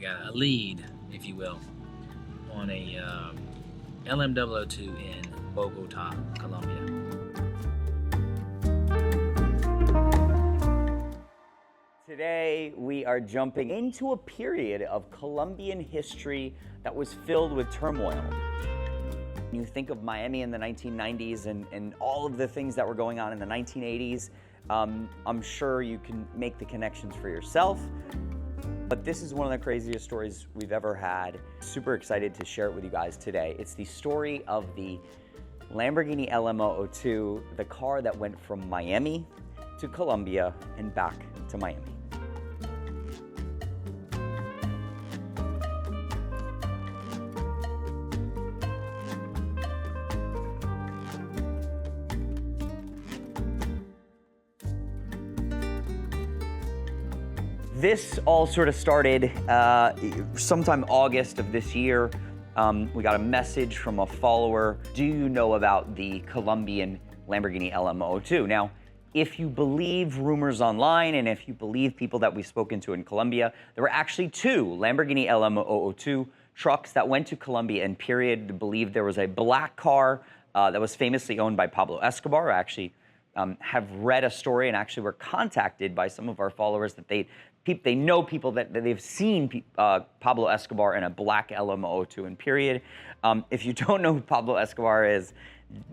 got a lead, if you will, on a LM002 in Bogota, Colombia. Today, we are jumping into a period of Colombian history that was filled with turmoil. You think of Miami in the 1990s and all of the things that were going on in the 1980s. I'm sure you can make the connections for yourself. But this is one of the craziest stories we've ever had. Super excited to share it with you guys today. It's the story of the Lamborghini LM002, the car that went from Miami to Colombia and back to Miami. This all sort of started sometime August of this year. We got a message from a follower. Do you know about the Colombian Lamborghini LM002? Now, if you believe rumors online and if you believe people that we've spoken to in Colombia, there were actually two Lamborghini LM002 trucks that went to Colombia and period. Believed there was a black car that was famously owned by Pablo Escobar. I actually have read a story and actually were contacted by some of our followers that they know people that they've seen Pablo Escobar in a black LM002 in period. If you don't know who Pablo Escobar is,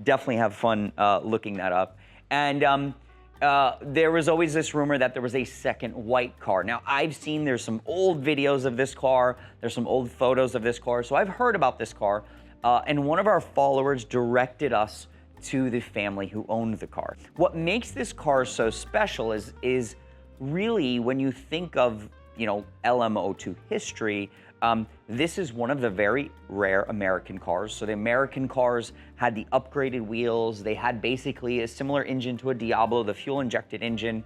definitely have fun looking that up. And there was always this rumor that there was a second white car. Now, I've seen there's some old videos of this car. There's some old photos of this car. So I've heard about this car. And one of our followers directed us to the family who owned the car. What makes this car so special is really, when you think of, LM002 history, this is one of the very rare American cars. So the American cars had the upgraded wheels. They had basically a similar engine to a Diablo, the fuel-injected engine.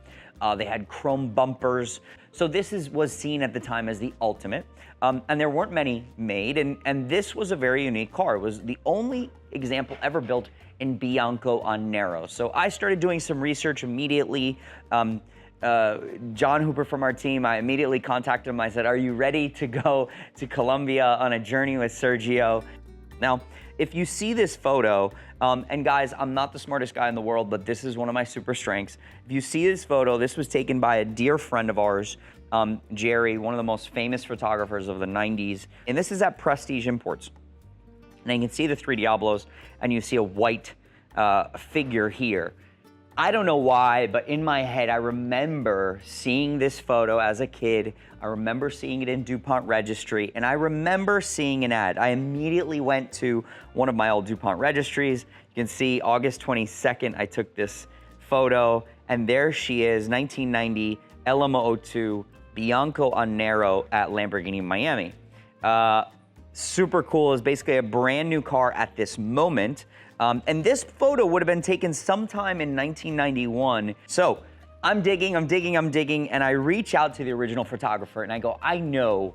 They had chrome bumpers. So this was seen at the time as the ultimate. And there weren't many made. And this was a very unique car. It was the only example ever built in Bianco on Nero. So I started doing some research immediately. John Hooper from our team, I immediately contacted him. I said, are you ready to go to Colombia on a journey with Sergio? Now, if you see this photo, and guys, I'm not the smartest guy in the world, but this is one of my super strengths. If you see this photo, this was taken by a dear friend of ours, Jerry, one of the most famous photographers of the 90s. And this is at Prestige Imports. Now you can see the three Diablos, and you see a white figure here. I don't know why, but in my head, I remember seeing this photo as a kid. I remember seeing it in DuPont registry, and I remember seeing an ad. I immediately went to one of my old DuPont registries. You can see August 22nd, I took this photo, and there she is, 1990 LM002 Bianco on Nero at Lamborghini Miami. Super cool. It's basically a brand new car at this moment. And this photo would have been taken sometime in 1991. So I'm digging, and I reach out to the original photographer and I go, I know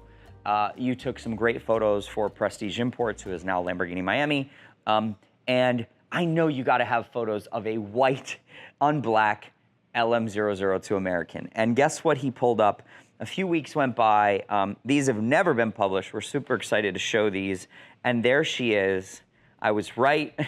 you took some great photos for Prestige Imports, who is now Lamborghini Miami. And I know you got to have photos of a white on black LM002 American. And guess what he pulled up? A few weeks went by. These have never been published. We're super excited to show these. And there she is. I was right.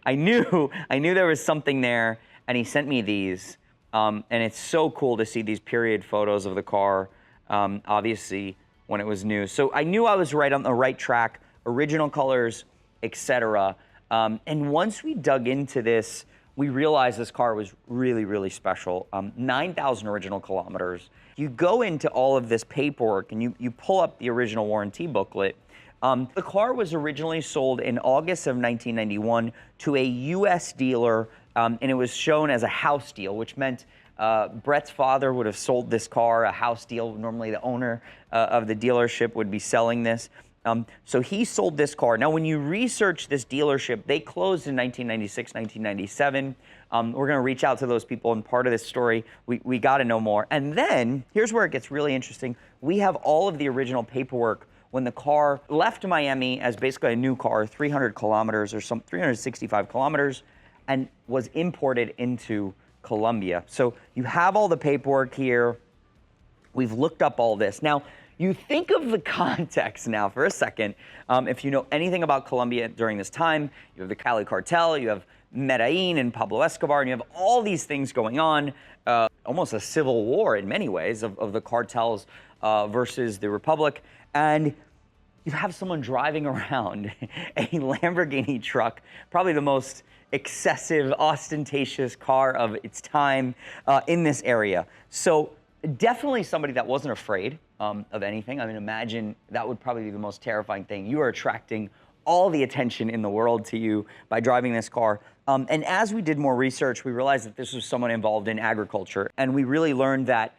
I knew there was something there, and he sent me these. And it's so cool to see these period photos of the car, obviously, when it was new. So I knew I was right on the right track, original colors, etc. And once we dug into this, we realized this car was really, really special. 9,000 original kilometers. You go into all of this paperwork, and you pull up the original warranty booklet. The car was originally sold in August of 1991 to a U.S. dealer, and it was shown as a house deal, which meant Brett's father would have sold this car, a house deal. Normally the owner of the dealership would be selling this. So he sold this car. Now, when you research this dealership, they closed in 1996, 1997. We're going to reach out to those people, and part of this story, we got to know more. And then, here's where it gets really interesting. We have all of the original paperwork when the car left Miami as basically a new car, 300 kilometers or 365 kilometers, and was imported into Colombia. So you have all the paperwork here. We've looked up all this. Now, you think of the context now for a second. If you know anything about Colombia during this time, you have the Cali cartel, you have Medellin and Pablo Escobar, and you have all these things going on, almost a civil war in many ways of the cartels versus the Republic. And you have someone driving around a Lamborghini truck, probably the most excessive, ostentatious car of its time in this area. So definitely somebody that wasn't afraid of anything. I mean, imagine that would probably be the most terrifying thing. You are attracting all the attention in the world to you by driving this car. And as we did more research, we realized that this was someone involved in agriculture. And we really learned that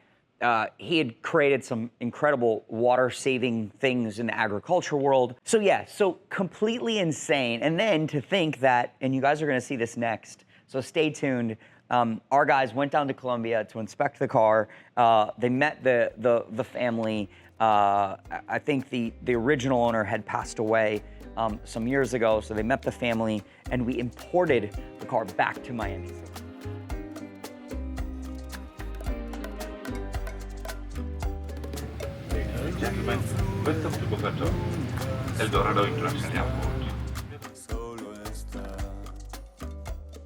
he had created some incredible water-saving things in the agriculture world. So yeah, so completely insane. And then to think that, and you guys are gonna see this next, so stay tuned. Our guys went down to Colombia to inspect the car. They met the family. I think the original owner had passed away some years ago, so they met the family, and we imported the car back to Miami. Gentlemen, welcome to Bogota, El Dorado International Airport.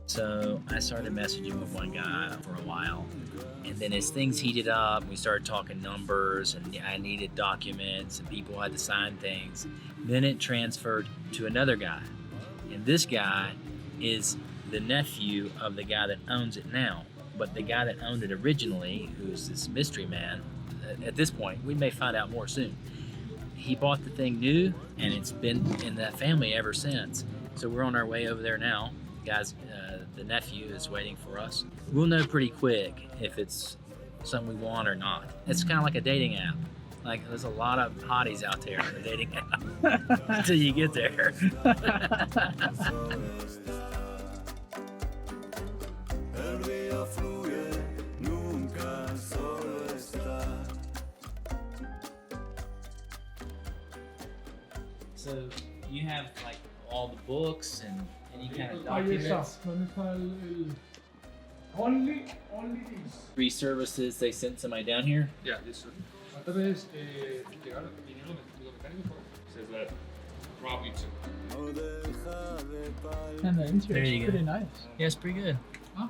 So I started messaging with one guy for a while, and then as things heated up, we started talking numbers, and I needed documents, and people had to sign things. Then it transferred to another guy, and this guy is the nephew of the guy that owns it now. But the guy that owned it originally, who's this mystery man, at this point, we may find out more soon. He bought the thing new, and it's been in that family ever since. So we're on our way over there now. Guys, the nephew is waiting for us. We'll know pretty quick if it's something we want or not. It's kind of like a dating app. Like, there's a lot of hotties out there in the dating app until you get there. So you have like all the books and any kind of documents. Only these. Free services, they sent somebody down here. Yeah, this sir. Entonces, llegaron, vinieron los mecánicos, says that probably two. And the interior's There you go. pretty nice. Yeah, it's pretty good. Huh?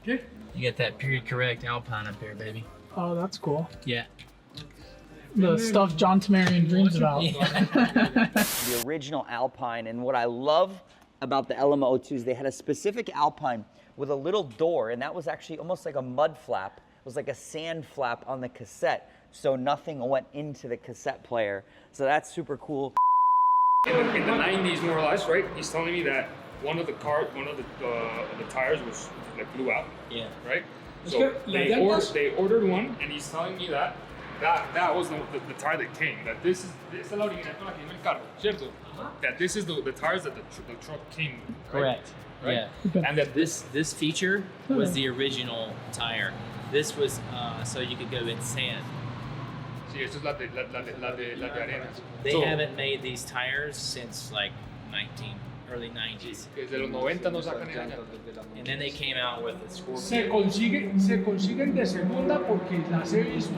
Good. You got that period correct Alpine up there, baby. Oh, that's cool. Yeah. The stuff John Temerian dreams about. The original Alpine, and what I love about the LM002 is they had a specific Alpine with a little door, and that was actually almost like a mud flap. It was like a sand flap on the cassette, so nothing went into the cassette player. So that's super cool. In the 90s, more or less, right? He's telling me that one of the tires was like blew out. Yeah. Right. So they ordered one, and he's telling me that was the tire that came. That this is la original con la que vino el carro, ¿cierto? That this is the tires that the truck came with. Right? Correct. Right? Yeah. And that this feature was the original tire. This was so you could go in sand. Sí, esto es la de arenas. They haven't made these tires since like early 90s. Desde los 90 no sacan el año. And then they came out with the Scorpion. Se consiguen de segunda porque las he visto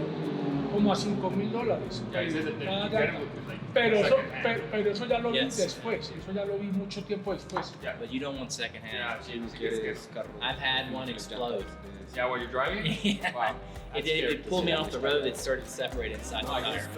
como a $5,000. Yeah, he said that they Cada get carro. them with like Pero second-hand. eso ya lo vi Yes. después, eso ya lo vi mucho tiempo después. Yeah, But you don't want second hand. yeah, I've had one explode. yeah, while you're driving? Yeah. Wow. It pulled me off the road. It started to separate inside the tire.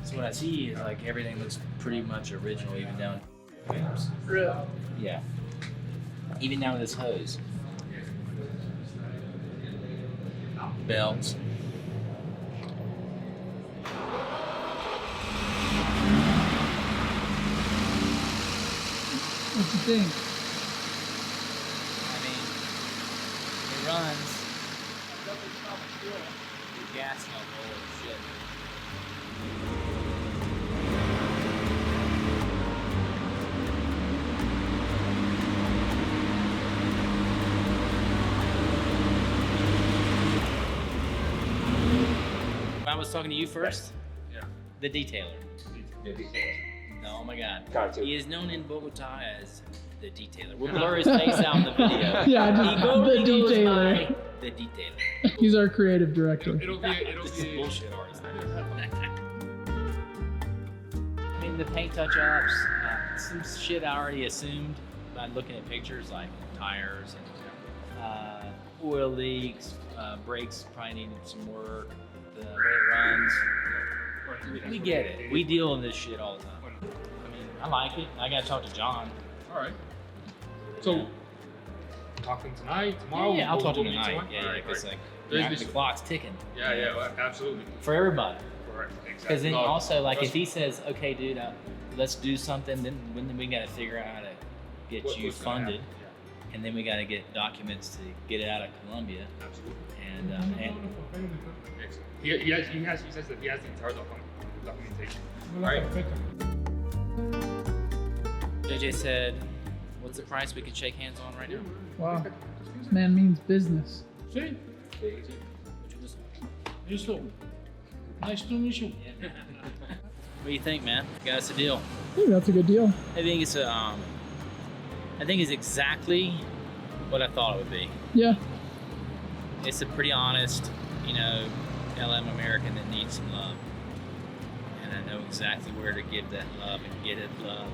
So what I see is like everything looks pretty much original, even down. Really? Yeah. Even down to this hose. Belts. What you think? I mean, it runs. The gas smells old as shit. I was talking to you first. Yeah. The detailer. Oh my God. Cartel. He is known in Bogota as the detailer. We'll blur his face out in the video. Yeah, just He goes the detailer. by the detailer. He's our creative director. It'll be Bullshit artist. I mean, the paint touch-ups, some shit I already assumed by looking at pictures, like tires and oil leaks, brakes probably needing some work, the way it runs. We get it. We deal in this shit all the time. I mean, I like it. I gotta talk to John. All right. So, talking tonight, tomorrow. Yeah, I'll talk to him we'll meet tonight. tomorrow? Yeah, All right, because all right. like There's the this- clock's ticking. Yeah, well, absolutely. For everybody. Correct. Exactly. Because then No, also, like, trust if he says, "Okay, dude, let's do something," then we gotta figure out how to get what- you what's gonna funded, happen. Yeah, and then we gotta get documents to get it out of Colombia, absolutely. and Excellent. He says that he has the entire documentation. All right. JJ said, "What's the price we can shake hands on right now?" Wow. This man means business. Sí, Which was, listo. Nice to meet you. what do you think, man? Got us a deal. I think that's a good deal. I think it's exactly what I thought it would be. Yeah. It's a pretty honest, LM American that needs some love. And I know exactly where to give that love and get it love.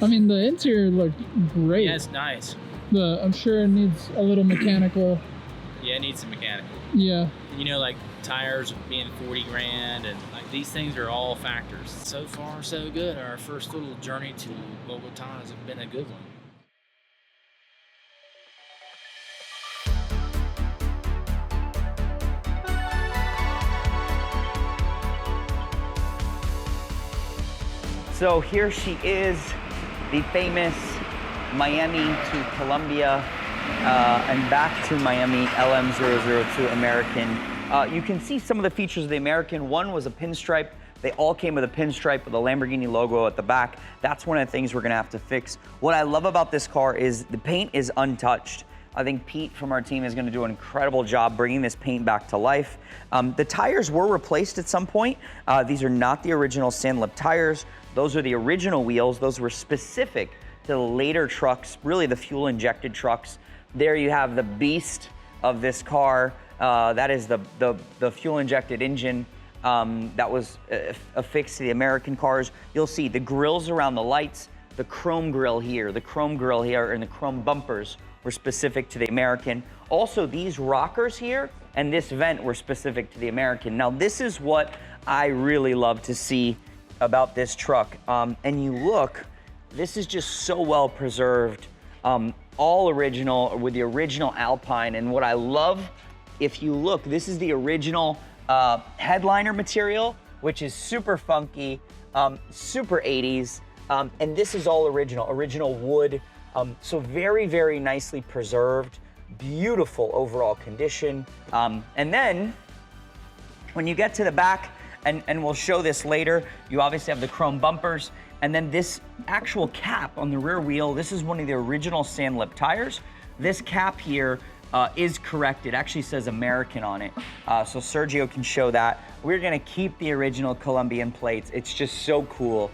I mean, the interior looked great. Yeah, it's nice. I'm sure it needs a little mechanical. Yeah, it needs some mechanical. Yeah. Like tires being 40 grand, and like these things are all factors. So far, so good. Our first little journey to Bogota has been a good one. So here she is, the famous Miami to Colombia and back to Miami LM002 American. You can see some of the features of the American. One was a pinstripe. They all came with a pinstripe with a Lamborghini logo at the back. That's one of the things we're gonna have to fix. What I love about this car is the paint is untouched. I think Pete from our team is gonna do an incredible job bringing this paint back to life. The tires were replaced at some point. These are not the original sand lip tires. Those are the original wheels. Those were specific to the later trucks, really the fuel injected trucks. There you have the beast of this car. That is the fuel injected engine that was affixed to the American cars. You'll see the grills around the lights, the chrome grill here, and the chrome bumpers were specific to the American. Also, these rockers here and this vent were specific to the American. Now, this is what I really love to see about this truck. And you look, this is just so well preserved, all original with the original Alpine. And what I love, if you look, this is the original headliner material, which is super funky, super 80s. And this is all original wood. So very, very nicely preserved, beautiful overall condition. And then when you get to the back, and we'll show this later, you obviously have the chrome bumpers, and then this actual cap on the rear wheel, this is one of the original sand lip tires. This cap here is correct. It actually says American on it. So Sergio can show that. We're gonna keep the original Colombian plates. It's just so cool.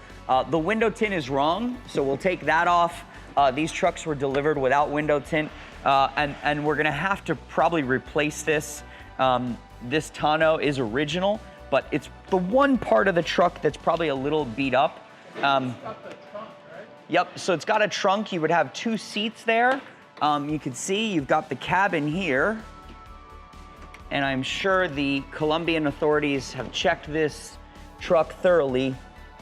The window tint is wrong, so we'll take that off. These trucks were delivered without window tint, and we're gonna have to probably replace this. This tonneau is original, but it's the one part of the truck that's probably a little beat up. It's got the trunk, right? Yep, so it's got a trunk. You would have 2 seats there. You can see you've got the cabin here. And I'm sure the Colombian authorities have checked this truck thoroughly.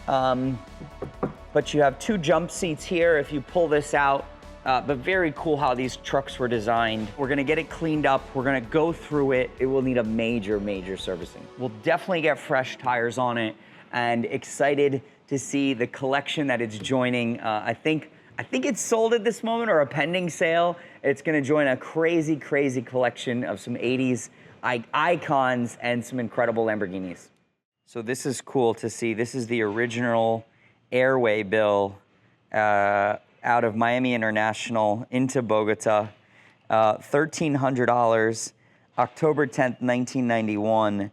But you have 2 jump seats here if you pull this out. But very cool how these trucks were designed. We're gonna get it cleaned up. We're gonna go through it. It will need a major, major servicing. We'll definitely get fresh tires on it, and excited to see the collection that it's joining. I think it's sold at this moment, or a pending sale. It's gonna join a crazy, crazy collection of some 80s icons and some incredible Lamborghinis. So this is cool to see. This is the original airway bill out of Miami International into Bogota, $1,300, October 10th, 1991.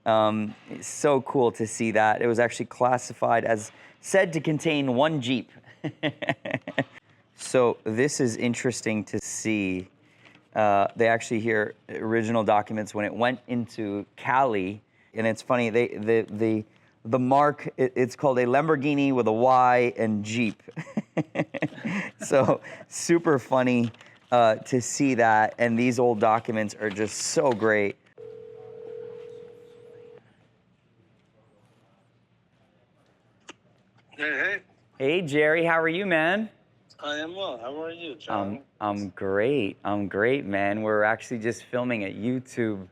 It's so cool to see that. It was actually classified as said to contain 1 Jeep. So this is interesting to see. They actually hear original documents when it went into Cali, and it's funny. The mark, it's called a Lamborghini with a Y and Jeep. So super funny to see that, and these old documents are just so great. Hey. Hey Jerry, how are you, man? I am well. How are you, John? I'm great. I'm great, man. We're actually just filming a YouTube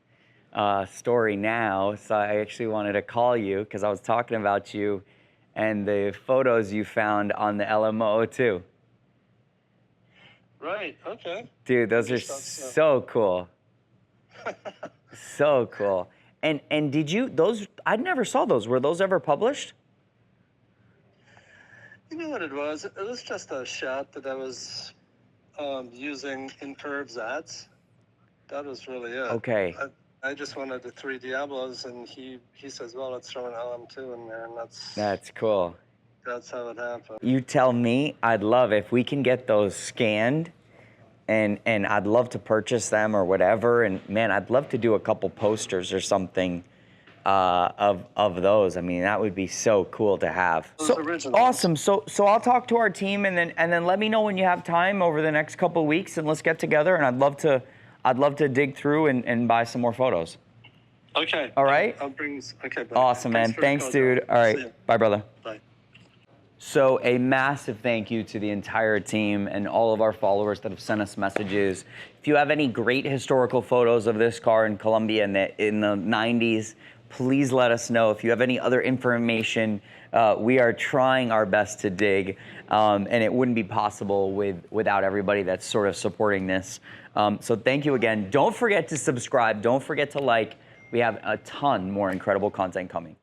story now, so I actually wanted to call you because I was talking about you and the photos you found on the LM002. Right. Okay. Dude, those are so cool. So cool. And did you those? I never saw those. Were those ever published? You know what it was? It was just a shot that I was using in Curves ads. That was really it. Okay. I just wanted the 3 Diablos, and he says, well, let's throw an LM2 in there, and That's cool. that's how it happened. You tell me. I'd love if we can get those scanned, and I'd love to purchase them or whatever. And man, I'd love to do a couple posters or something of those. I mean, that would be so cool to have. So originals. awesome. So I'll talk to our team, and then let me know when you have time over the next couple of weeks, and let's get together. And I'd love to dig through and buy some more photos. Okay. All right. I'll bring. Okay. Buddy. Awesome, man. for the Thanks, call, dude. John. All See ya. right. Bye, brother. Bye. So a massive thank you to the entire team and all of our followers that have sent us messages. If you have any great historical photos of this car in Colombia in the 90s, please let us know. If you have any other information, we are trying our best to dig, and it wouldn't be possible without everybody that's sort of supporting this. So thank you again. Don't forget to subscribe. Don't forget to like. We have a ton more incredible content coming.